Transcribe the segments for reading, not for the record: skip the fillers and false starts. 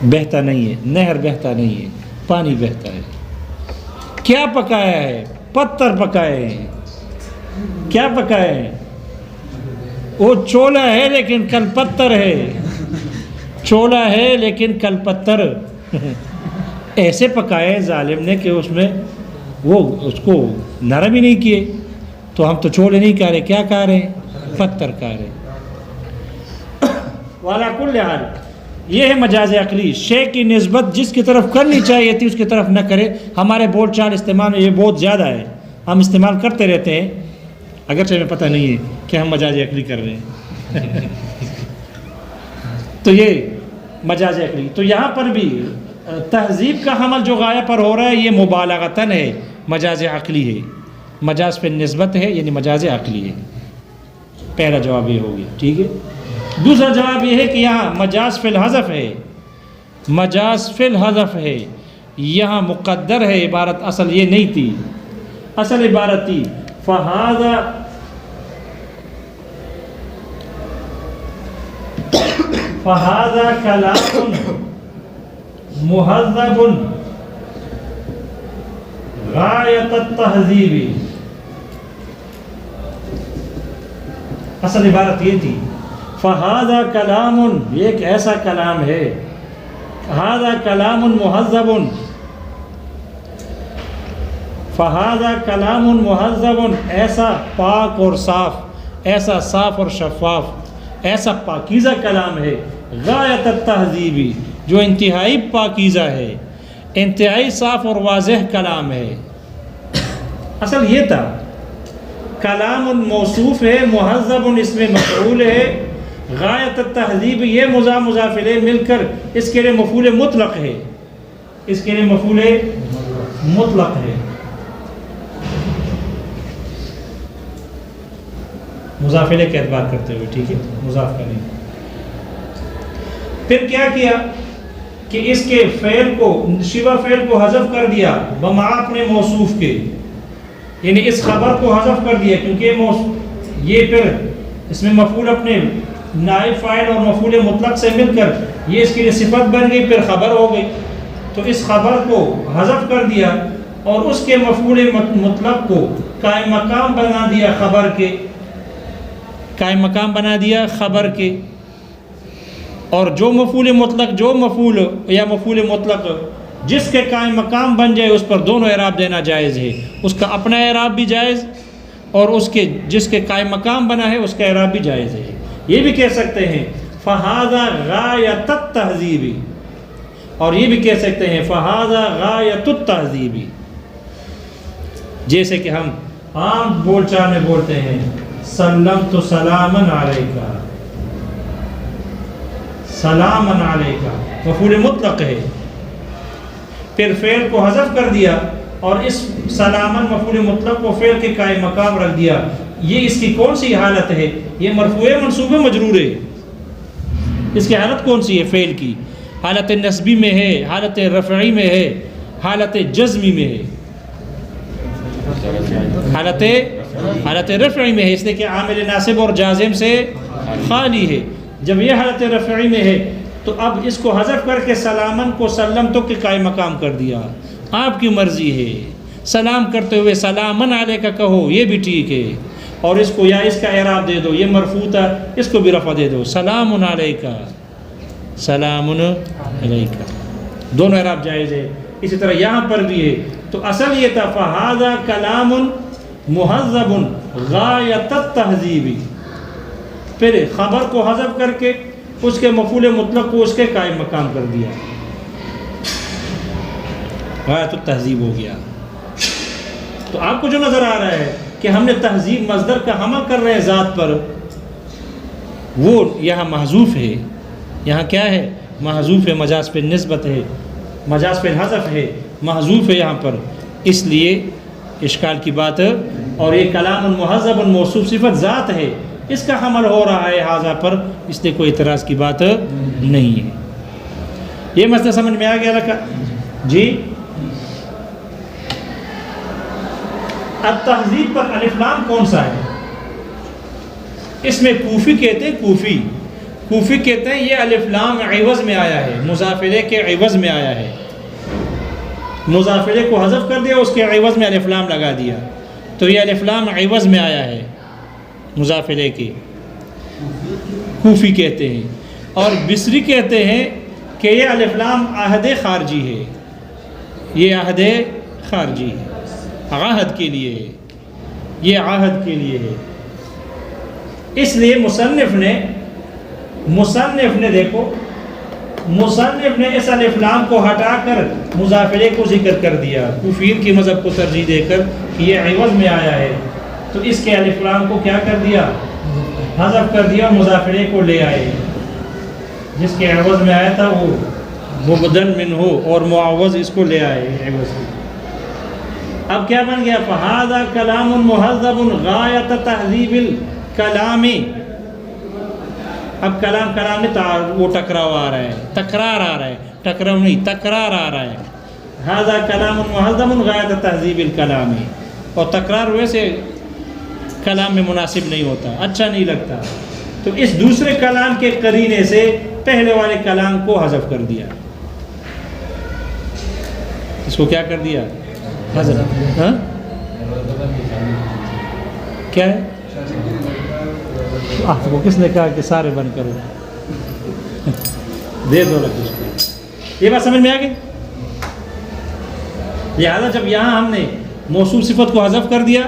بہتا نہیں ہے، نہر بہتا نہیں ہے، پانی بہتا ہے۔ کیا پکایا ہے؟ پتھر پکائے ہیں۔ کیا پکائے ہیں؟ وہ چولا ہے لیکن کل پتھر ہے، چولا ہے لیکن کل پتھر۔ ایسے پکائے ظالم نے کہ اس میں وہ اس کو نرم ہی نہیں کیے۔ تو ہم تو چولے نہیں کہہ رہے، کیا کہہ رہے ہیں؟ پتھر کہہ رہے ہیں۔ وعلیٰ کل حال یہ ہے مجاز عقلی، شے کی نسبت جس کی طرف کرنی چاہیے تھی اس کی طرف نہ کرے۔ ہمارے بول چال استعمال میں یہ بہت زیادہ ہے، ہم استعمال کرتے رہتے ہیں اگرچہ ہمیں پتہ نہیں ہے کہ ہم مجاز عقلی کر رہے ہیں۔ تو یہ مجاز عقلی، تو یہاں پر بھی تہذیب کا حمل جو غایہ پر ہو رہا ہے یہ مبالغتاً ہے، مجاز عقلی ہے، مجاز پہ نسبت ہے، یعنی مجاز عقلی ہے۔ پہلا جواب یہ ہو گیا، ٹھیک ہے۔ دوسرا جواب یہ ہے کہ یہاں مجاز فی الحذف ہے، مجاز فی الحذف ہے، یہاں مقدر ہے عبارت، اصل یہ نہیں تھی، اصل عبارت تھی فہذا کلام مہذب غایت التہذیب، اصل عبارت یہ تھی فہذا کلام، یہ ایک ایسا کلام ہے، ہذا کلام مہذب، فہذا کلام مہذب، ایسا پاک اور صاف، ایسا صاف اور شفاف، ایسا پاکیزہ کلام ہے، غایت التہذیبی، جو انتہائی پاکیزہ ہے، انتہائی صاف اور واضح کلام ہے۔ اصل یہ تھا کلام موصوف ہے، مہذب اس میں مفعول ہے، غایت التہذیب یہ مضاف مضاف الیہ مل کر اس کے لیے مفعول مطلق ہے، اس کے لیے مفعول مطلق ہے، مضاف الیہ کا اعتبار کرتے ہوئے، ٹھیک ہے، مضاف کا نہیں۔ پھر کیا کیا کہ اس کے فعل کو، شبہ فعل کو حذف کر دیا بما اپنے موصوف کے، یعنی اس خبر کو حذف کر دیا، کیونکہ یہ پھر اس میں مفعول اپنے نائب فاعل اور مفعول مطلق سے مل کر یہ اس کے لیے صفت بن گئی، پھر خبر ہو گئی، تو اس خبر کو حذف کر دیا اور اس کے مفعول مطلق کو قائم مقام بنا دیا خبر کے، قائم مقام بنا دیا خبر کے، اور جو مفعول مطلق، جو مفعول یا مفعول مطلق جس کے قائم مقام بن جائے اس پر دونوں اعراب دینا جائز ہے، اس کا اپنا اعراب بھی جائز اور اس کے جس کے قائم مقام بنا ہے اس کا اعراب بھی جائز ہے۔ یہ بھی کہہ سکتے ہیں فہذا غایت التہذیب، اور یہ بھی کہہ سکتے ہیں فہذا غایت التہذیب، جیسے کہ ہم عام بول چال میں بولتے ہیں سلمت سلاما علیکا، سلاما علیکا مفعول مطلق ہے، پھر فعل کو حذف کر دیا اور اس سلاما مفعول مطلق کو فعل کے قائم مقام رکھ دیا۔ یہ اس کی کون سی حالت ہے؟ یہ مرفوع منصوب مجرور ہے، اس کی حالت کون سی ہے؟ فعل کی حالت نصبی میں ہے، حالت رفعی میں ہے، حالت جزمی میں ہے، حالت رفعی میں ہے، اس لیے کہ عامل ناصب اور جازم سے خالی ہے۔ جب یہ حالت رفعی میں ہے تو اب اس کو حذف کر کے سلامن کو سلمتو کے قائم مقام کر دیا۔ آپ کی مرضی ہے، سلام کرتے ہوئے سلامن علیکہ کہو، یہ بھی ٹھیک ہے، اور اس کو یا اس کا اعراب دے دو، یہ مرفوع تھا، اس کو بھی رفع دے دو، سلام علیکہ، سلام علیکہ، دونوں اعراب جائز ہے۔ اسی طرح یہاں پر بھی ہے، تو اصل یہ تھا فہذا کلام مہذب غایت التہذیب، پھر خبر کو حذف کر کے اس کے مفعول مطلق کو اس کے قائم مقام کر دیا، غایت التہذیب ہو گیا۔ تو آپ کو جو نظر آ رہا ہے کہ ہم نے تہذیب مصدر کا حمل کر رہے ہیں ذات پر، وہ یہاں محذوف ہے، یہاں کیا ہے؟ محذوف ہے، مجاز پہ نسبت ہے، مجاز پہ حذف ہے، محذوف ہے یہاں پر، اس لیے اشکال کی بات ہے۔ اور یہ کلام مہذب موصوف صفت ذات ہے، اس کا حمل ہو رہا ہے حاذا پر، اس لیے کوئی اعتراض کی بات نہیں ہے۔ یہ مسئلہ سمجھ میں آ گیا لکھا جی؟ التہذیب پر الف لام کون سا ہے؟ اس میں کوفی کہتے ہیں، کوفی کوفی کہتے ہیں یہ الف لام عوض میں آیا ہے، مضافرے کے عوض میں آیا ہے، مضافرے کو حذف کر دیا، اس کے عوض میں الف لام لگا دیا، تو یہ الف لام عوض میں آیا ہے مضافرے کے، کوفی کہتے ہیں۔ اور بصری کہتے ہیں کہ یہ الف لام عہد خارجی ہے، یہ عہد خارجی ہے، عہد کے لیے ہے، یہ عہد کے لیے ہے۔ اس لیے مصنف نے دیکھو، مصنف نے اس الف لام کو ہٹا کر مضافرے کو ذکر کر دیا، کوفیین کی مذہب کو ترجیح دے کر کہ یہ عوض میں آیا ہے، تو اس کے الف لام کو کیا کر دیا؟ حذف کر دیا، مضافرے کو لے آئے، جس کے عوض میں آیا تھا وہ مبدل منہ اور معوض اس کو لے آئے عوض کو۔ اب کیا بن گیا؟ فہذا کلام مہذب غایت تہذیب الکلام۔ اب کلام میں وہ ٹکراؤ آ رہا ہے، تکرار آ رہا ہے، ٹکراؤ نہیں تکرار آ رہا ہے۔ ھذا کلام مہذب غایت تہذیب الکلام، اور تکرار ویسے کلام میں مناسب نہیں ہوتا، اچھا نہیں لگتا، تو اس دوسرے کلام کے قرینے سے پہلے والے کلام کو حذف کر دیا، اس کو کیا کر دیا؟ حذف۔ ہاں کیا ہے؟ وہ کس نے کہا کہ سارے بند کرو؟ دے دو رکھ، یہ بات سمجھ میں آ گئی؟ لہٰذا جب یہاں ہم نے موصوف صفت کو حذف کر دیا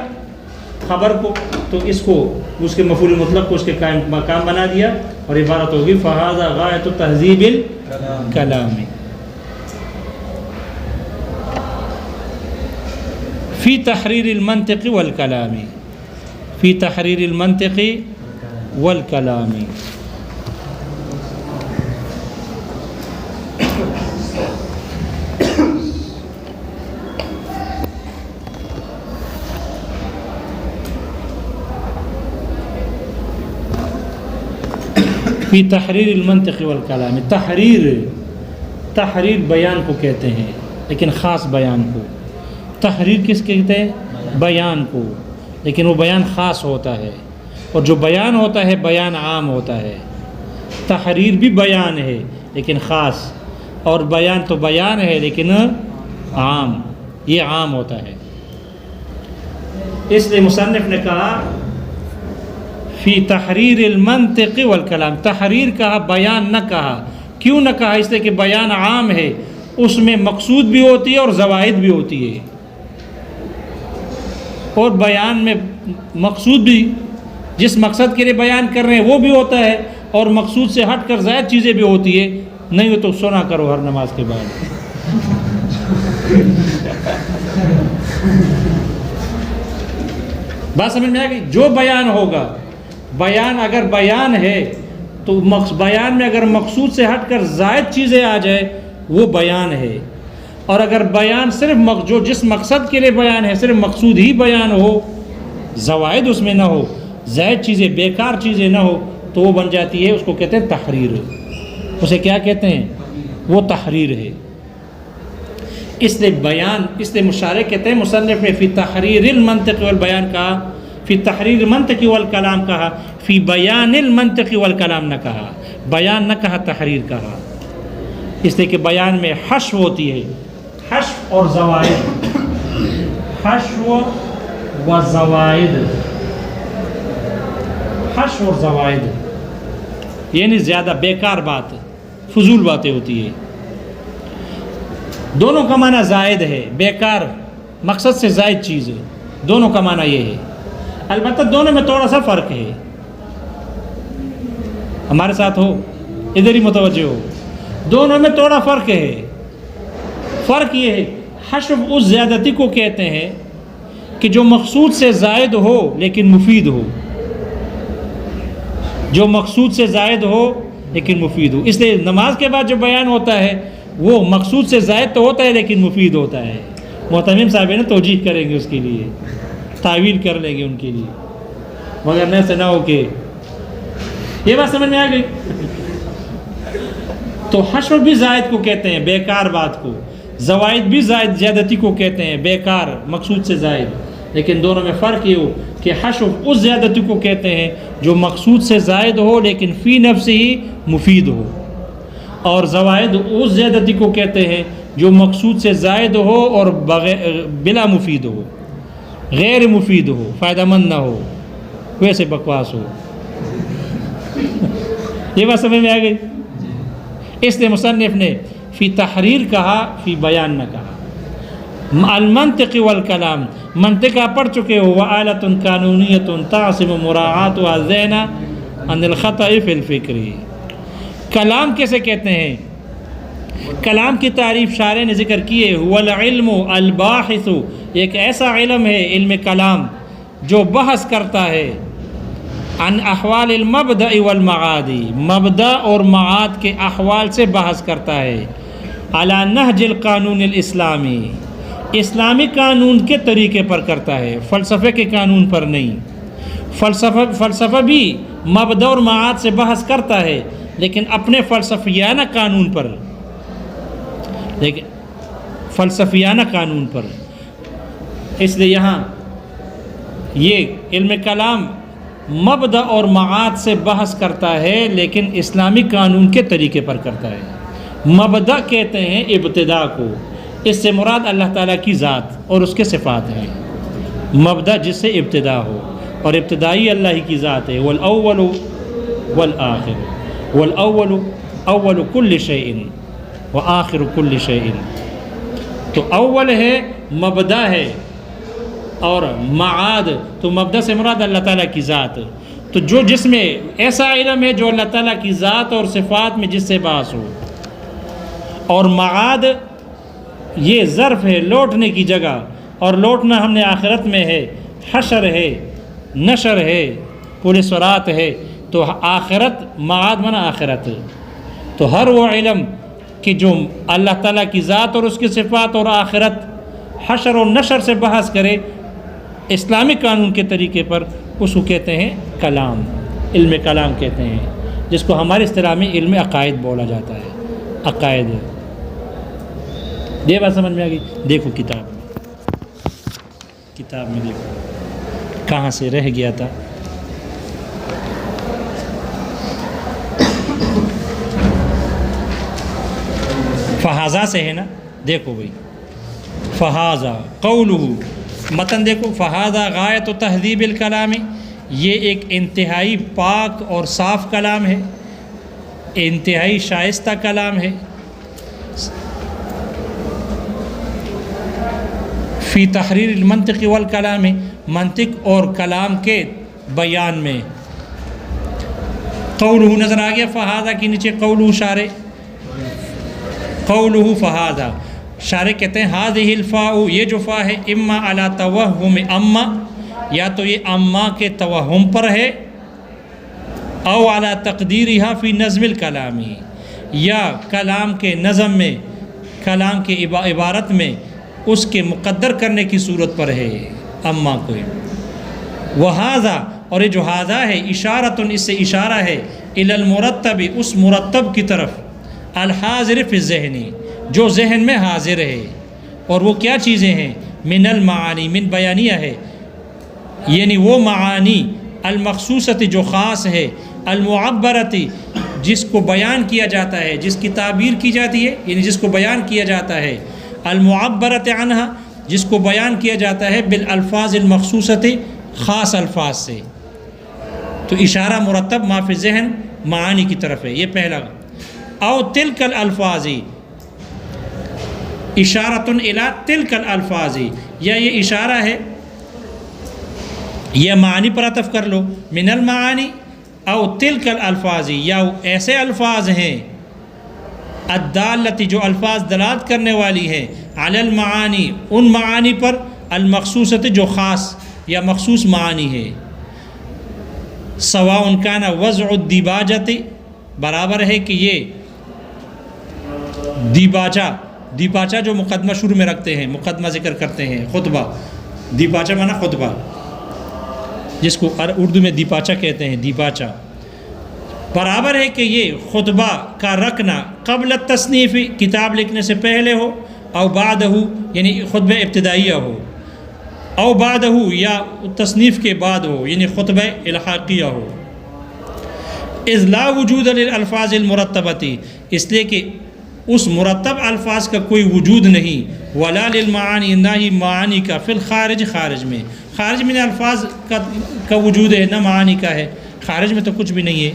خبر کو، تو اس کو اس کے مفعول مطلق کو اس کے قائم مقام بنا دیا، اور عبارت ہوگی فہذا غایت تہذیب الکلام فی تحریر المنطق والکلام، فی تحریر المنطق والکلام۔ فی تحریر المنطق والکلام، تحریر بیان کو کہتے ہیں، لیکن خاص بیان کو۔ تحریر کس کہتے ہیں؟ بیان کو، لیکن وہ بیان خاص ہوتا ہے، اور جو بیان ہوتا ہے بیان عام ہوتا ہے۔ تحریر بھی بیان ہے لیکن خاص، اور بیان تو بیان ہے لیکن عام، یہ عام ہوتا ہے۔ اس لیے مصنف نے کہا فی تحریر المنطق والکلام، تحریر کہا، بیان نہ کہا۔ کیوں نہ کہا؟ اس لیے کہ بیان عام ہے، اس میں مقصود بھی ہوتی ہے اور زوائد بھی ہوتی ہے، اور بیان میں مقصود بھی جس مقصد کے لیے بیان کر رہے ہیں وہ بھی ہوتا ہے، اور مقصود سے ہٹ کر زائد چیزیں بھی ہوتی ہے۔ نہیں ہو تو سونا کرو ہر نماز کے بعد۔ بات سمجھ میں آ گئی؟ جو بیان ہوگا، بیان اگر بیان ہے تو بیان میں اگر مقصود سے ہٹ کر زائد چیزیں آ جائے وہ بیان ہے، اور اگر بیان صرف جو جس مقصد کے لیے بیان ہے صرف مقصود ہی بیان ہو، زوائد اس میں نہ ہو، زائد چیزیں بیکار چیزیں نہ ہو، تو وہ بن جاتی ہے، اس کو کہتے ہیں تحریر۔ اسے کیا کہتے ہیں؟ وہ تحریر ہے۔ اس لیے بیان، اس لیے مشارح کہتے ہیں مصنف نے فی تحریر المنطق والبیان کہا، فی تحریر المنطق والکلام کہا، فی بیان المنطق والکلام نہ کہا، بیان نہ کہا، تحریر کہا۔ اس لیے کہ بیان میں حشو ہوتی ہے، حشو اور زوائد، حشو و زوائد، حشو اور زوائد، یعنی زیادہ بیکار بات، فضول باتیں ہوتی ہے۔ دونوں کا معنی زائد ہے، بیکار، مقصد سے زائد چیز ہے، دونوں کا معنی یہ ہے۔ البتہ دونوں میں تھوڑا سا فرق ہے، ہمارے ساتھ ہو، ادھر ہی متوجہ ہو، دونوں میں تھوڑا فرق ہے۔ فرق یہ ہے، حشو اس زیادتی کو کہتے ہیں کہ جو مقصود سے زائد ہو لیکن مفید ہو، جو مقصود سے زائد ہو لیکن مفید ہو۔ اس لیے نماز کے بعد جو بیان ہوتا ہے وہ مقصود سے زائد تو ہوتا ہے لیکن مفید ہوتا ہے۔ محتمم صاحب نے توجیح کریں گے اس کے لیے، تعویل کر لیں گے ان کے لیے، مگر نہیں سے نہ ہو کہ یہ بات سمجھ میں آ گئی۔ تو حشو بھی زائد کو کہتے ہیں، بیکار بات کو، زوائد بھی زائدتی کو کہتے ہیں، بیکار، مقصود سے زائد۔ لیکن دونوں میں فرق یہ ہو کہ حشو اس زیادتی کو کہتے ہیں جو مقصود سے زائد ہو لیکن فی نفس ہی مفید ہو، اور زوائد اس زیادتی کو کہتے ہیں جو مقصود سے زائد ہو اور بلا مفید ہو، غیر مفید ہو، فائدہ مند نہ ہو، ویسے بکواس ہو۔ یہ بات سمجھ میں آ گئی؟ اس لیے مصنف نے فی تحریر کہا، فی بیان نہ کہا۔ المنطق والکلام، منطق آپ پڑھ چکے ہو، وآلۃ قانونیۃ تعصم مراعاتها الذہن عن الخطأ فی الفکر۔ کلام کیسے کہتے ہیں؟ کلام کی تعریف شارح نے ذکر کی ہے، هو العلم الباحث، ایک ایسا علم ہے علم کلام جو بحث کرتا ہے عن احوال المبدأ والمعاد، مبدأ اور معاد کے احوال سے بحث کرتا ہے، علی نہج القانون الاسلامی، اسلامی قانون کے طریقے پر کرتا ہے، فلسفے کے قانون پر نہیں۔ فلسفہ بھی مبدأ اور معاد سے بحث کرتا ہے لیکن اپنے فلسفیانہ قانون پر، لیکن فلسفیانہ قانون پر۔ اس لیے یہاں یہ علم کلام مبدأ اور معاد سے بحث کرتا ہے لیکن اسلامی قانون کے طریقے پر کرتا ہے۔ مبدأ کہتے ہیں ابتدا کو، اس سے مراد اللہ تعالیٰ کی ذات اور اس کے صفات ہیں۔ مبدأ جس سے ابتدا ہو، اور ابتدائی اللہ ہی کی ذات ہے، والاول والآخر، والاول اول کل شیء وآخر کل شیء۔ تو اول ہے، مبدأ ہے، اور معاد، تو مبدأ سے مراد اللہ تعالیٰ کی ذات۔ تو جو جس میں ایسا علم ہے جو اللہ تعالیٰ کی ذات اور صفات میں جس سے بحث ہو، اور معاد یہ ظرف ہے، لوٹنے کی جگہ، اور لوٹنا ہم نے آخرت میں ہے، حشر ہے، نشر ہے، پورے صراط ہے، تو آخرت، معاد منا آخرت۔ تو ہر وہ علم کہ جو اللہ تعالیٰ کی ذات اور اس کی صفات اور آخرت، حشر و نشر سے بحث کرے اسلامی قانون کے طریقے پر، اس کو کہتے ہیں کلام، علم کلام کہتے ہیں، جس کو ہماری اصطلاح میں علم عقائد بولا جاتا ہے۔ عقائد، یہ بات سمجھ میں آ گئی؟ دیکھو کتاب میں دیکھو کہاں سے رہ گیا تھا۔ فہذا سے ہے نا، دیکھو بھائی، فہذا قولہ، متن دیکھو، فہذا غایت و تہذیب الکلام، یہ ایک انتہائی پاک اور صاف کلام ہے، انتہائی شائستہ کلام ہے۔ فی تحریر المنطق والکلام، منطق اور کلام کے بیان میں۔ قولہ نظر آ گیا، فہذا کی نیچے قولہ شارح، قولہ فہذا، شارح کہتے ہیں ہذہ الفاء، یہ جو فا ہے، اما علی توہم اما، یا تو یہ اما کے توہم پر ہے، او علی تقدیرہا فی نظم الکلام، یا کلام کے نظم میں، کلام کے عبارت میں اس کے مقدر کرنے کی صورت پر ہے اما کو۔ وہذا، اور یہ جو ہذا ہے، اشارۃ، اس سے اشارہ ہے، الی المرتب، اس مرتب کی طرف، الحاضر فی الذہن، جو ذہن میں حاضر ہے، اور وہ کیا چیزیں ہیں؟ من المعانی، من بیانیہ ہے، یعنی وہ معانی، المخصوصۃ جو خاص ہے، المعبرۃ جس کو بیان کیا جاتا ہے، جس کی تعبیر کی جاتی ہے، یعنی جس کو بیان کیا جاتا ہے، المعبرۃ عنہا جس کو بیان کیا جاتا ہے، بالالفاظ المخصوصۃ خاص الفاظ سے۔ تو اشارہ مرتب ما فی ذہن معانی کی طرف ہے، یہ پہلا۔ او تلک الالفاظ، اشارۃ الی تلک الالفاظ، یا یہ اشارہ ہے، یہ معنی پر عطف کر لو، من المعانی او تلک الالفاظ، یا ایسے الفاظ ہیں، الدالۃ جو الفاظ دلالت کرنے والی ہیں، علی المعانی ان معانی پر، المخصوصۃ جو خاص یا مخصوص معانی ہے، سواء کان وضع الدیباجۃ، برابر ہے کہ یہ دیباچہ جو مقدمہ شروع میں رکھتے ہیں، مقدمہ ذکر کرتے ہیں، خطبہ، دیباچہ مانا خطبہ، جس کو اردو میں دیپاچہ کہتے ہیں، دیپاچہ، برابر ہے کہ یہ خطبہ کا رکھنا قبل التصنیف، کتاب لکھنے سے پہلے ہو، او بعد ہو، یعنی خطبہ ابتدائیہ ہو، او بعد ہو یا تصنیف کے بعد ہو یعنی خطبہ الحاقیہ ہو. اذ لا وجود للالفاظ المرتبتی اس لیے کہ اس مرتب الفاظ کا کوئی وجود نہیں. ولا للمعانی نہ ہی معانی کا فی الخارج خارج میں. خارج میں الفاظ کا وجود ہے نہ معانی کا ہے. خارج میں تو کچھ بھی نہیں ہے.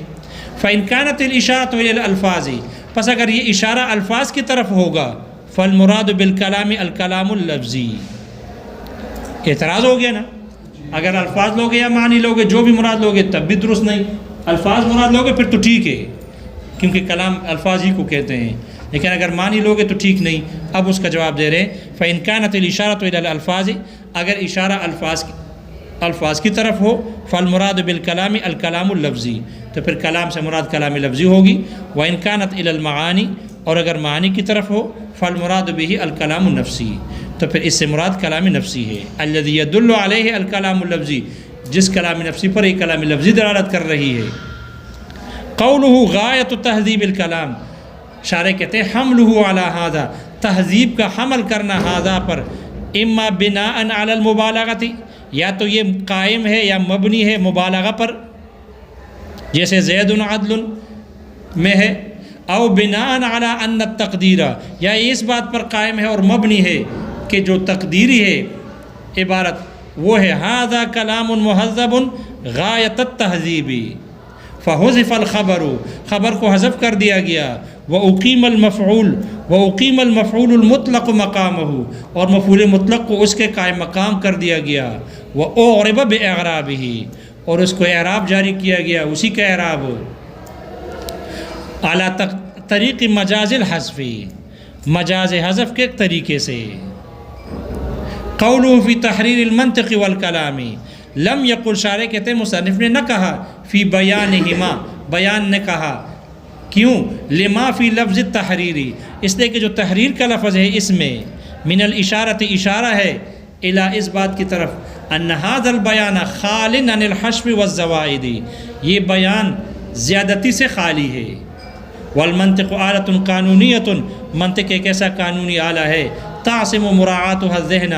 فإن كانت الإشارة إلى الألفاظ پس اگر یہ اشارہ الفاظ کی طرف ہوگا فالمراد بالکلام الکلام اللفظی. اعتراض ہو گیا نا. اگر الفاظ لوگے یا معنی لوگے جو بھی مراد لوگے تب بھی درست نہیں. الفاظ مراد لوگے پھر تو ٹھیک ہے کیونکہ کلام الفاظ ہی کو کہتے ہیں. لیکن اگر معنی لوگے تو ٹھیک نہیں. اب اس کا جواب دے رہے ہیں فإن كانت الإشارة إلى الألفاظ اگر اشارہ الفاظ کی طرف ہو فالمراد بالکلام الکلام اللفظی تو پھر کلام سے مراد کلام لفظی ہوگی. وإن كانت إلى المعانی اور اگر معنی کی طرف ہو فالمراد به الکلام النفسی تو پھر اس سے مراد کلام نفسی ہے. الذي يدل عليه الکلام اللفظی جس کلام نفسی پر یہ کلام لفظی دلالت کر رہی ہے. قوله غایت تہذیب الکلام شارح کہتے ہیں حملہ علی ھذا تہذیب کا حمل کرنا ھذا پر اما بناء علی المبالغۃ یا تو یہ قائم ہے یا مبنی ہے مبالغہ پر جیسے زید عدل میں ہے. او بناء علی ان التقدیر یا اس بات پر قائم ہے اور مبنی ہے کہ جو تقدیری ہے عبارت وہ ہے ھذا کلام مہذب غایت التہذیب فحذف الخبر خبر کو حذف کر دیا گیا. وأقیم المفعول المطلق مقامہ اور مفعول مطلق کو اس کے قائم مقام کر دیا گیا. وأعرب بإعرابہ اور اس کو اعراب جاری کیا گیا اسی کا اعراب اعلیٰ طریق مجاز الحذف مجاز حذف کے طریقے سے. قولہ فی تحریر المنطق والکلام لم یقل شارح کہتے ہیں مصنف نے نہ کہا فی بیانہما بیان نے کہا کیوں لما فی لفظ التحریری اس لیے کہ جو تحریر کا لفظ ہے اس میں من الاشارۃ اشارہ ہے الی اس بات کی طرف ان ھذا البیان خال عن الحشو والزوائد یہ بیان زیادتی سے خالی ہے. والمنطق آلۃ قانونیۃ منطق ایک ایسا قانونی آلہ ہے تعصم مراعاتها الذہن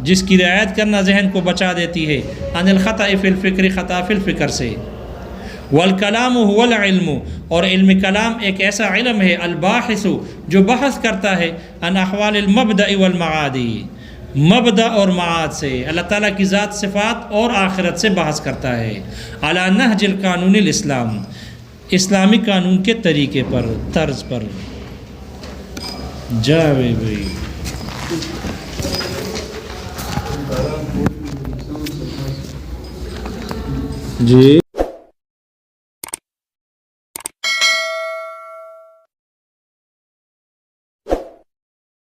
جس کی رعایت کرنا ذہن کو بچا دیتی ہے عن الخطأ فی الفکر خطا فی الفکر سے. والکلام هو العلم اور علم کلام ایک ایسا علم ہے الباحث جو بحث کرتا ہے عن احوال المبدأ والمعاد مبدأ اور معاد سے اللہ تعالیٰ کی ذات صفات اور آخرت سے بحث کرتا ہے. علی نہج القانون الاسلام اسلامی قانون کے طریقے پر طرز پر. جاوے بھائی جی